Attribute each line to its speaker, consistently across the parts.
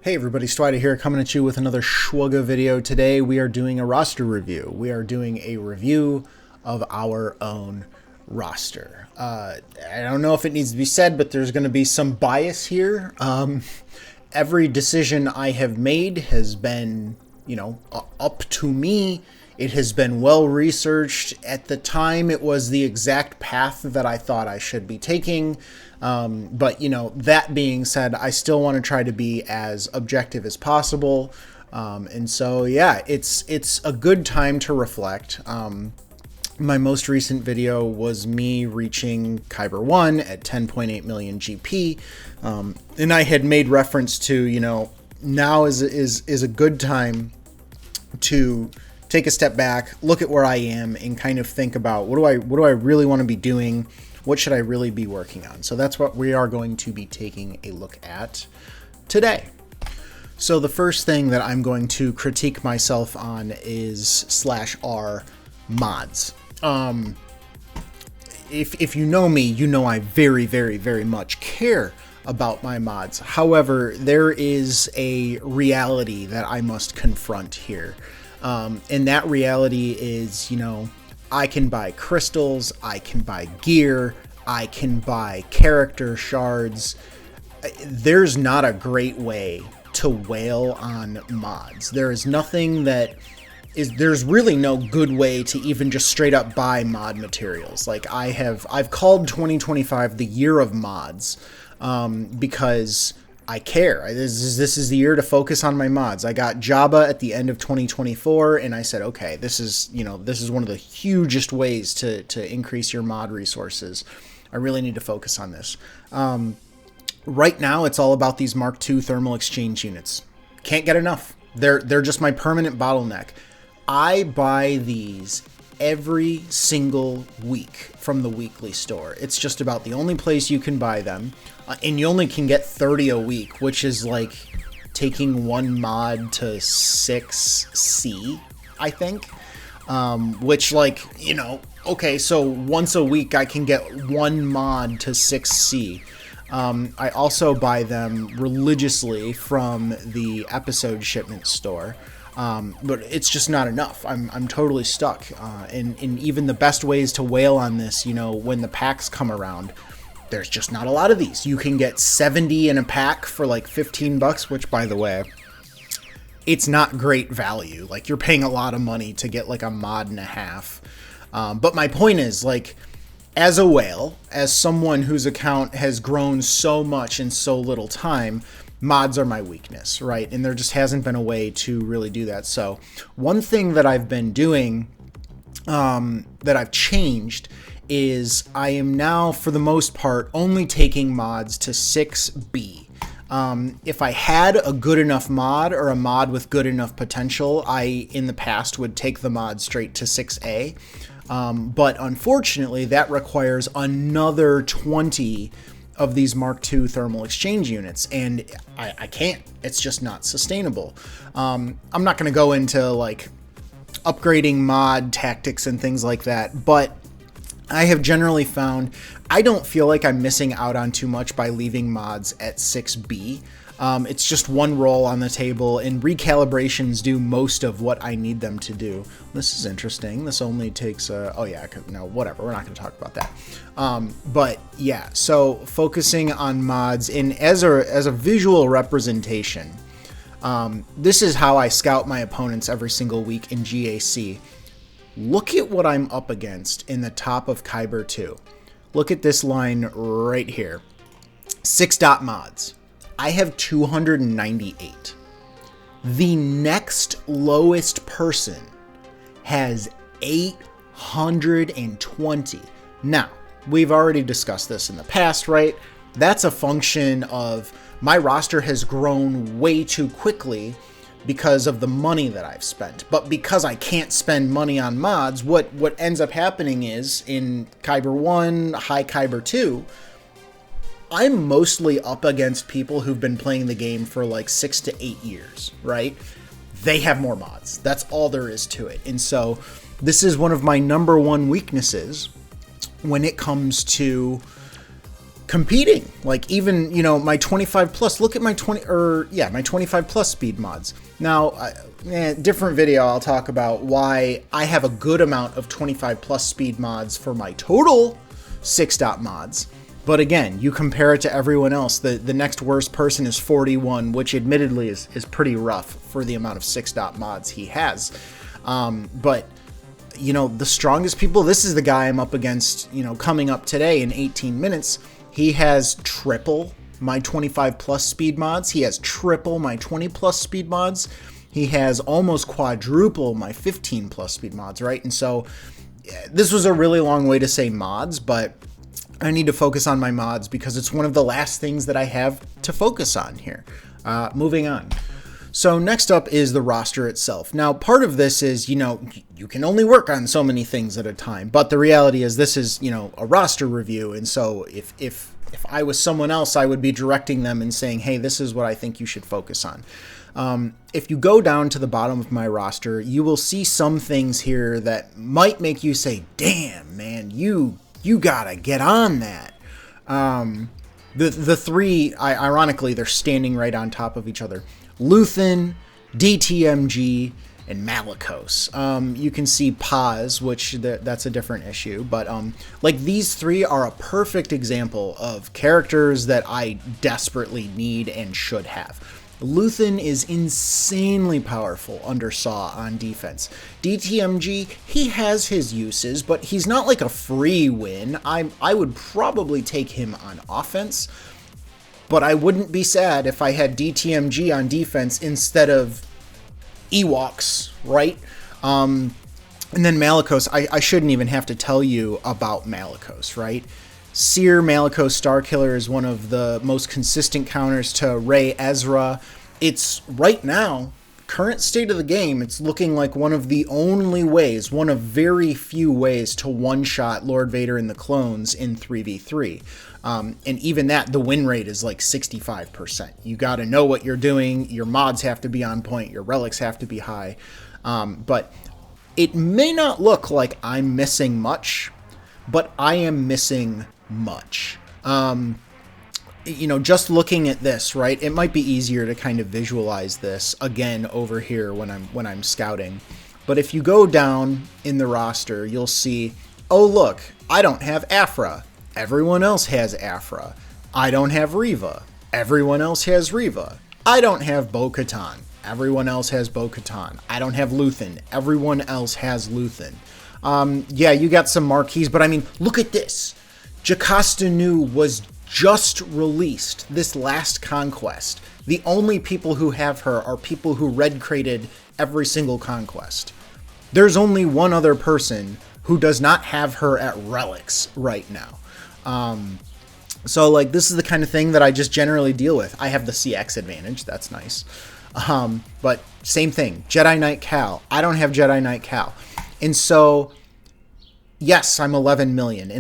Speaker 1: Hey everybody, Stwida here, coming at you with another SWGOH video. Today we are doing a roster review. We are doing a review of our own roster. I don't know if it needs to be said, but there's going to be some bias here. Every decision I have made has been, up to me. It has been well researched. At the time, it was the exact path that I thought I should be taking. But that being said, I still want to try to be as objective as possible. And so, yeah, it's a good time to reflect. My most recent video was me reaching Kyber 1 at 10.8 million GP. And I had made reference to, now is a good time to take a step back, look at where I am, and kind of think about what do I really want to be doing? What should I really be working on? So that's what we are going to be taking a look at today. So the first thing that I'm going to critique myself on is /r mods. If you know me, you know I very, very, very much care about my mods. However, there is a reality that I must confront here. And that reality is, I can buy crystals, I can buy gear, I can buy character shards. There's not a great way to wail on mods. There is nothing there's really no good way to even just straight up buy mod materials. Like I've called 2025 the year of mods, because I care. This is the year to focus on my mods. I got Jabba at the end of 2024, and I said, okay, this is one of the hugest ways to increase your mod resources. I really need to focus on this. Right now, it's all about these Mark II thermal exchange units. Can't get enough. They're just my permanent bottleneck. I buy these every single week from the weekly store. It's just about the only place you can buy them. And you only can get 30 a week, which is like taking one mod to 6C, I think. Which okay, so once a week I can get one mod to 6C. I also buy them religiously from the episode shipment store. But it's just not enough. I'm totally stuck. And even the best ways to wail on this, when the packs come around, there's just not a lot of these. You can get 70 in a pack for like $15, which, by the way, it's not great value. Like, you're paying a lot of money to get like a mod and a half. But my point is, like, as a whale, as someone whose account has grown so much in so little time, mods are my weakness, right? And there just hasn't been a way to really do that. So one thing that I've been doing, that I've changed, is I am now, for the most part, only taking mods to 6B. If I had a good enough mod or a mod with good enough potential, I, in the past, would take the mod straight to 6A. But unfortunately, that requires another 20 of these Mark II thermal exchange units, and I can't. It's just not sustainable. I'm not going to go into like upgrading mod tactics and things like that, but I have generally found I don't feel like I'm missing out on too much by leaving mods at 6B. It's just one roll on the table, and recalibrations do most of what I need them to do. This is interesting. This only takes whatever. We're not going to talk about that. But yeah, so focusing on mods as a visual representation. This is how I scout my opponents every single week in GAC. Look at what I'm up against in the top of Kyber 2. Look at this line right here. 6-dot mods. I have 298. The next lowest person has 820. Now, we've already discussed this in the past, right? That's a function of my roster has grown way too quickly because of the money that I've spent. But because I can't spend money on mods, what ends up happening is in Kyber 1, High Kyber 2, I'm mostly up against people who've been playing the game for like 6 to 8 years, right? They have more mods. That's all there is to it. And so this is one of my number one weaknesses when it comes to competing Like even, you know, my 25 plus, look at my my 25 plus speed mods. Now, different video, I'll talk about why I have a good amount of 25 plus speed mods for my total 6-dot mods. But again, you compare it to everyone else. The next worst person is 41, which admittedly is pretty rough for the amount of 6-dot mods he has. But you know, the strongest people, this is the guy I'm up against, you know, coming up today in 18 minutes. He has triple my 25 plus speed mods. He has triple my 20 plus speed mods. He has almost quadruple my 15 plus speed mods, right? And so this was a really long way to say mods, but I need to focus on my mods because it's one of the last things that I have to focus on here. Moving on. So next up is the roster itself. Now, part of this is, you know, you can only work on so many things at a time, but the reality is this is, you know, a roster review. And so if I was someone else, I would be directing them and saying, hey, this is what I think you should focus on. If you go down to the bottom of my roster, you will see some things here that might make you say, damn, man, you gotta get on that. The three, ironically, they're standing right on top of each other. Luthen, DTMG, and Malicos. You can see Paz, which that's a different issue, but like these three are a perfect example of characters that I desperately need and should have. Luthen is insanely powerful under Saw on defense. DTMG, he has his uses, but he's not like a free win. I would probably take him on offense, but I wouldn't be sad if I had DTMG on defense instead of Ewoks, right? And then Malicos, I shouldn't even have to tell you about Malicos, right? Seer Malicos Starkiller is one of the most consistent counters to Rey Ezra. It's right now, current state of the game, it's looking like one of the only ways, one of very few ways to one-shot Lord Vader and the clones in 3v3. And even that, the win rate is like 65%. You got to know what you're doing. Your mods have to be on point. Your relics have to be high. But it may not look like I'm missing much, but I am missing much. You know, just looking at this, right? It might be easier to kind of visualize this again over here when I'm scouting. But if you go down in the roster, you'll see, oh look, I don't have Afra. Everyone else has Afra. I don't have Reva. Everyone else has Reva. I don't have Bo-Katan. Everyone else has Bo-Katan. I don't have Luthen. Everyone else has Luthen. Yeah, you got some marquees, but I mean, look at this. Jocasta Nu was just released this last conquest. The only people who have her are people who red crated every single conquest. There's only one other person who does not have her at relics right now. So like this is the kind of thing that I just generally deal with. I have the CX advantage. That's nice. But same thing, Jedi Knight Cal. I don't have Jedi Knight Cal. And so, yes, I'm 11 million,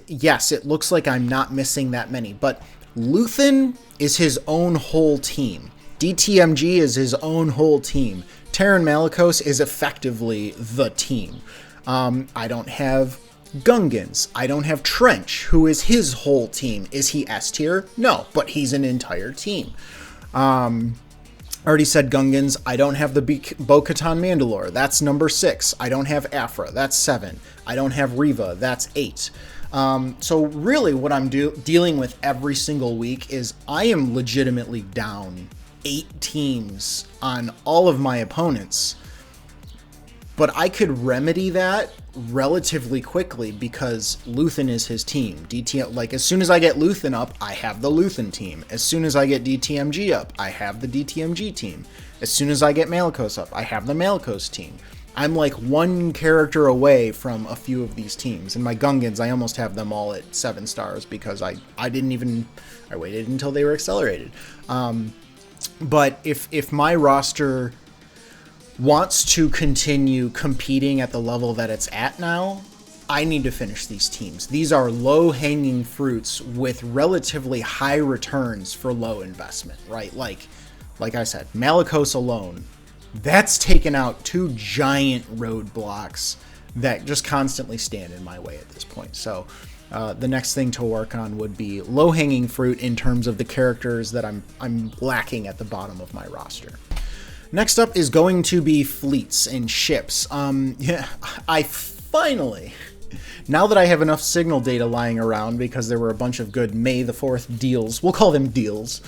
Speaker 1: yes, it looks like I'm not missing that many, but Luthen is his own whole team. DTMG is his own whole team. Terran Malicos is effectively the team. I don't have Gungans. I don't have Trench, who is his whole team. Is he S tier? No, but he's an entire team. Already said Gungans. I don't have the Bo-Katan Mandalore. That's number 6. I don't have Afra. That's 7. I don't have Reva. That's 8. So really what I'm dealing with every single week is I am legitimately down 8 teams on all of my opponents. But I could remedy that relatively quickly because Luthen is his team. Like as soon as I get Luthen up, I have the Luthen team. As soon as I get DTMG up, I have the DTMG team. As soon as I get Malicos up, I have the Malicos team. I'm like one character away from a few of these teams. And my Gungans, I almost have them all at 7 stars because I waited until they were accelerated. But if my roster wants to continue competing at the level that it's at now, I need to finish these teams. These are low-hanging fruits with relatively high returns for low investment, right? Like I said, Malicos alone, that's taken out 2 giant roadblocks that just constantly stand in my way at this point. So the next thing to work on would be low-hanging fruit in terms of the characters that I'm lacking at the bottom of my roster. Next up is going to be fleets and ships. Yeah, I finally, now that I have enough signal data lying around because there were a bunch of good May the 4th deals, we'll call them deals,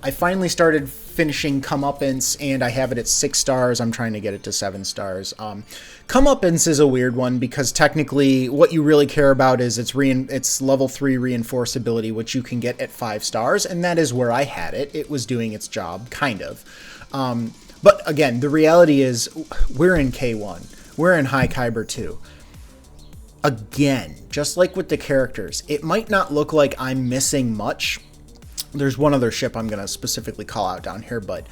Speaker 1: I finally started finishing Comeuppance, and I have it at 6 stars. I'm trying to get it to 7 stars. Comeuppance is a weird one because technically what you really care about is its level 3 reinforceability, which you can get at 5 stars, and that is where I had it. It was doing its job, kind of. But again, the reality is we're in K1. We're in High Kyber 2. Again, just like with the characters, it might not look like I'm missing much. There's one other ship I'm going to specifically call out down here, but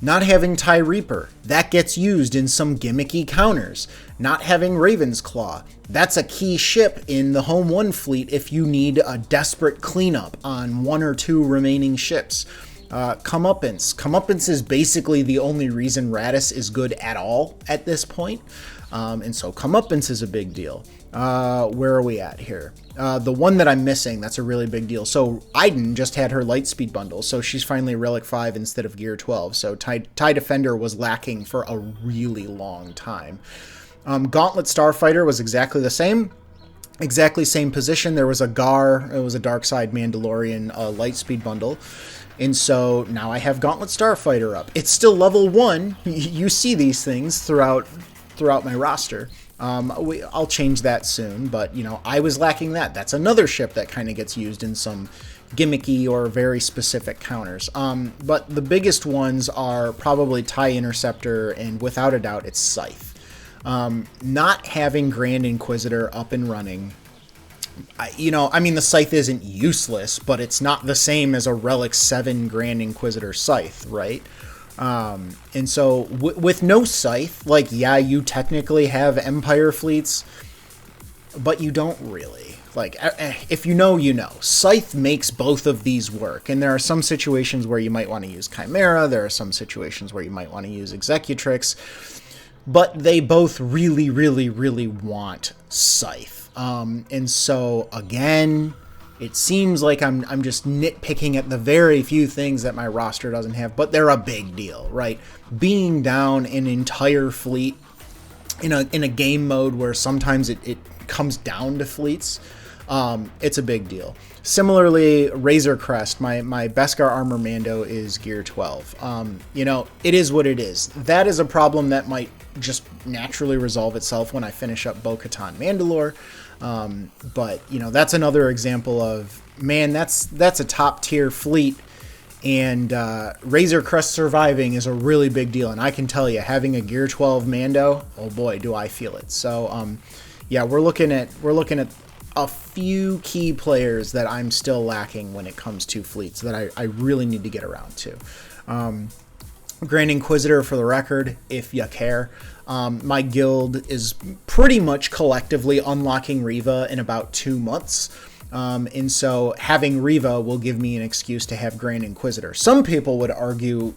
Speaker 1: not having TIE Reaper, that gets used in some gimmicky counters. Not having Raven's Claw, that's a key ship in the Home 1 fleet if you need a desperate cleanup on 1 or 2 remaining ships. Comeuppance. Comeuppance is basically the only reason Radis is good at all at this point. And so Comeuppance is a big deal. Where are we at here? The one that I'm missing, that's a really big deal. So Iden just had her Lightspeed bundle, so she's finally Relic 5 instead of Gear 12. So TIE Defender was lacking for a really long time. Gauntlet Starfighter was exactly the same. Exactly same position. There was a GAR, it was a Darkside Mandalorian Lightspeed bundle. And so now I have Gauntlet Starfighter up. It's still level 1. You see these things throughout my roster. I'll change that soon, but you know, I was lacking that. That's another ship that kind of gets used in some gimmicky or very specific counters. But the biggest ones are probably TIE Interceptor, and without a doubt, it's Scythe. Not having Grand Inquisitor up and running, I mean, the Scythe isn't useless, but it's not the same as a Relic 7 Grand Inquisitor Scythe, right? And so with no Scythe, like, yeah, you technically have Empire fleets, but you don't really. Like, if you know, you know. Scythe makes both of these work, and there are some situations where you might want to use Chimera, there are some situations where you might want to use Executrix, but they both really, really, really want Scythe. And so, again, it seems like I'm just nitpicking at the very few things that my roster doesn't have, but they're a big deal, right? Being down an entire fleet in a game mode where sometimes it comes down to fleets, it's a big deal. Similarly, Razor Crest, my Beskar Armor Mando is Gear 12. It is what it is. That is a problem that might just naturally resolve itself when I finish up Bo-Katan Mandalore. But that's another example of, man, that's a top tier fleet, and Razor Crest surviving is a really big deal. And I can tell you, having a Gear 12 Mando, oh boy, do I feel it. So yeah, we're looking at a few key players that I'm still lacking when it comes to fleets that I really need to get around to. Grand Inquisitor, for the record, if you care. My guild is pretty much collectively unlocking Reva in about 2 months. And so having Reva will give me an excuse to have Grand Inquisitor. Some people would argue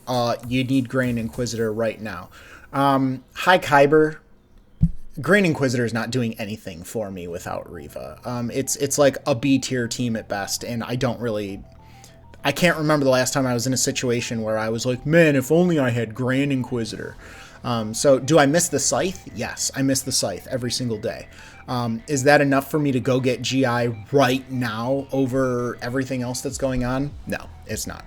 Speaker 1: you need Grand Inquisitor right now. High Kyber, Grand Inquisitor is not doing anything for me without Reva. It's like a B tier team at best, and I can't remember the last time I was in a situation where I was like, man, if only I had Grand Inquisitor. So do I miss the Scythe? Yes, I miss the Scythe every single day. Is that enough for me to go get GI right now over everything else that's going on? No, it's not.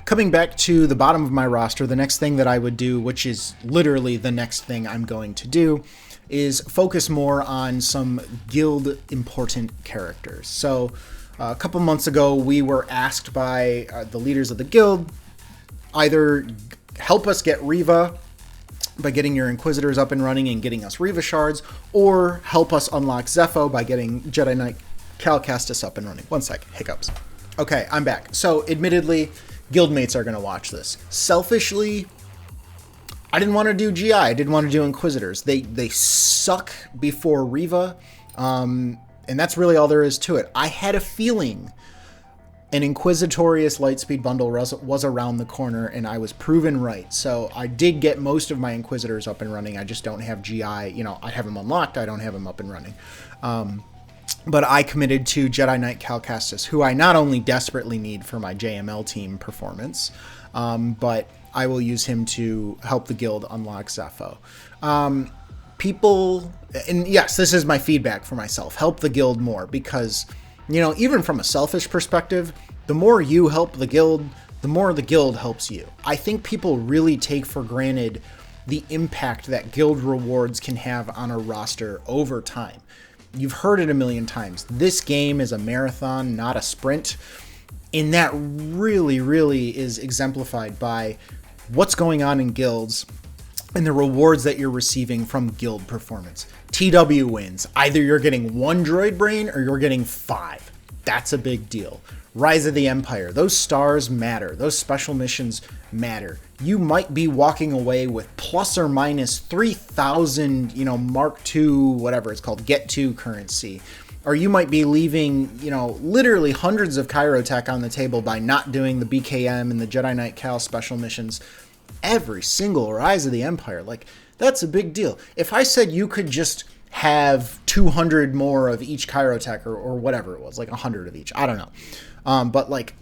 Speaker 1: Coming back to the bottom of my roster, the next thing that I would do, which is literally the next thing I'm going to do, is focus more on some guild important characters. So a couple months ago, we were asked by the leaders of the guild, either help us get Reva by getting your Inquisitors up and running and getting us Reva shards, or help us unlock Zepho by getting Jedi Knight Cal Kestis up and running. One sec, hiccups. Okay, I'm back. So admittedly, guildmates are going to watch this. Selfishly, I didn't want to do GI. I didn't want to do Inquisitors. They suck before Reva, and that's really all there is to it. I had a feeling an Inquisitorious Lightspeed bundle was around the corner, and I was proven right. So I did get most of my Inquisitors up and running. I just don't have GI. I have them unlocked. I don't have them up and running. but I committed to Jedi Knight Cal Kestis, who I not only desperately need for my JML team performance, but I will use him to help the guild unlock Zepho. People, and yes, this is my feedback for myself, help the guild more, because, you know, even from a selfish perspective, the more you help the guild, the more the guild helps you. I think people really take for granted the impact that guild rewards can have on a roster over time. You've heard it a million times. This game is a marathon, not a sprint. And that really, really is exemplified by what's going on in guilds and the rewards that you're receiving from guild performance. TW wins. Either you're getting 1 droid brain or you're getting 5. That's a big deal. Rise of the Empire. Those stars matter. Those special missions matter. You might be walking away with plus or minus 3,000, Mark II, whatever it's called, Get To currency. Or you might be leaving, literally hundreds of Kyrotech on the table by not doing the BKM and the Jedi Knight Cal special missions. Every single Rise of the Empire. Like, that's a big deal. If I said you could just have 200 more of each Kyrotech or whatever it was, like 100 of each, I don't know. But like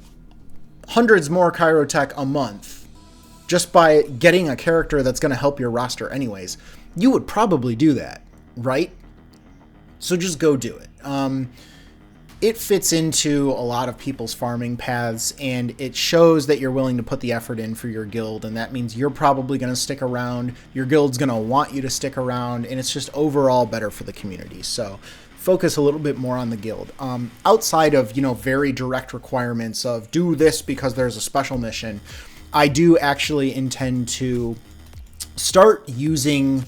Speaker 1: hundreds more Kyrotech a month just by getting a character that's going to help your roster anyways, you would probably do that, right? So just go do it. It fits into a lot of people's farming paths, and it shows that you're willing to put the effort in for your guild, and that means you're probably going to stick around, your guild's going to want you to stick around, and it's just overall better for the community. So focus a little bit more on the guild. Outside of, very direct requirements of do this because there's a special mission, I do actually intend to start using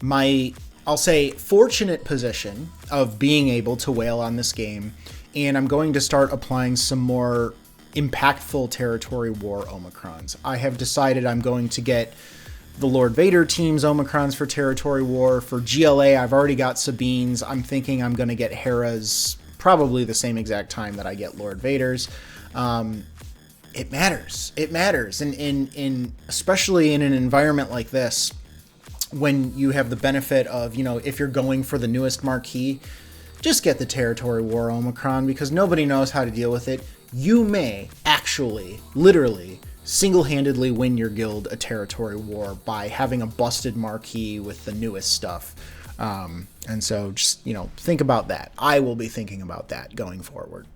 Speaker 1: my, I'll say, fortunate position of being able to whale on this game, and I'm going to start applying some more impactful territory war Omicrons. I have decided I'm going to get the Lord Vader team's Omicrons for territory war. For GLA, I've already got Sabine's. I'm thinking I'm going to get Hera's probably the same exact time that I get Lord Vader's. It matters. It matters. And in especially in an environment like this, when you have the benefit of, if you're going for the newest marquee, just get the Territory War Omicron, because nobody knows how to deal with it. You may actually, literally, single-handedly win your guild a Territory War by having a busted marquee with the newest stuff. And so just, think about that. I will be thinking about that going forward.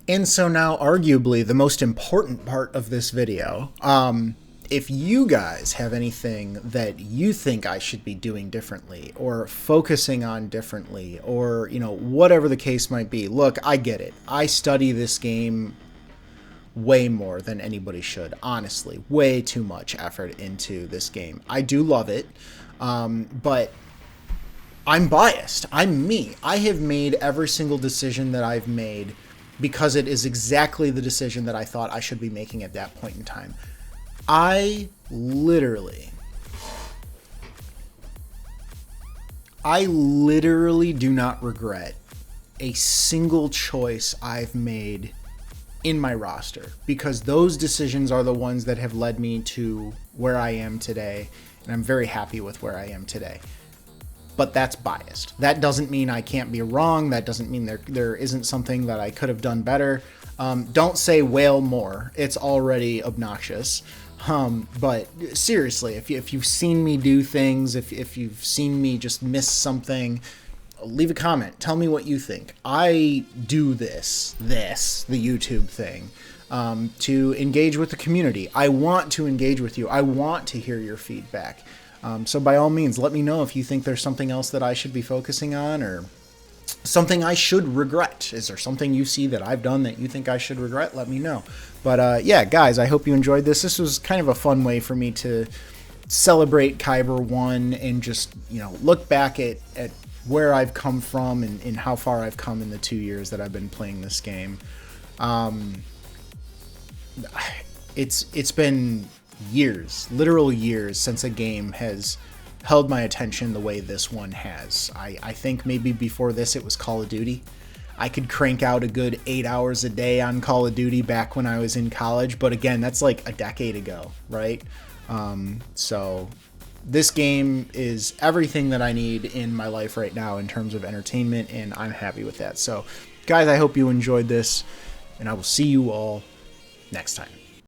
Speaker 1: And so now, arguably, the most important part of this video, if you guys have anything that you think I should be doing differently or focusing on differently, or, whatever the case might be, look, I get it. I study this game way more than anybody should, honestly. Way too much effort into this game. I do love it, but I'm biased. I'm me. I have made every single decision that I've made because it is exactly the decision that I thought I should be making at that point in time. I literally do not regret a single choice I've made in my roster, because those decisions are the ones that have led me to where I am today, and I'm very happy with where I am today. But that's biased. That doesn't mean I can't be wrong. That doesn't mean there isn't something that I could have done better. Don't say whale more. It's already obnoxious. But seriously, if you've seen me do things, if you've seen me just miss something, leave a comment. Tell me what you think. I do this, the YouTube thing, to engage with the community. I want to engage with you. I want to hear your feedback. So by all means, let me know if you think there's something else that I should be focusing on, or something I should regret. Is there something you see that I've done that you think I should regret? Let me know. But yeah, guys, I hope you enjoyed this. This was kind of a fun way for me to celebrate Kyber 1 and just, look back at where I've come from and how far I've come in the 2 years that I've been playing this game. It's been years, literal years, since a game has held my attention the way this one has. I think maybe before this it was Call of Duty. I could crank out a good 8 hours a day on Call of Duty back when I was in college, but again, that's like a decade ago, right? So this game is everything that I need in my life right now in terms of entertainment, and I'm happy with that. So, guys, I hope you enjoyed this, and I will see you all next time.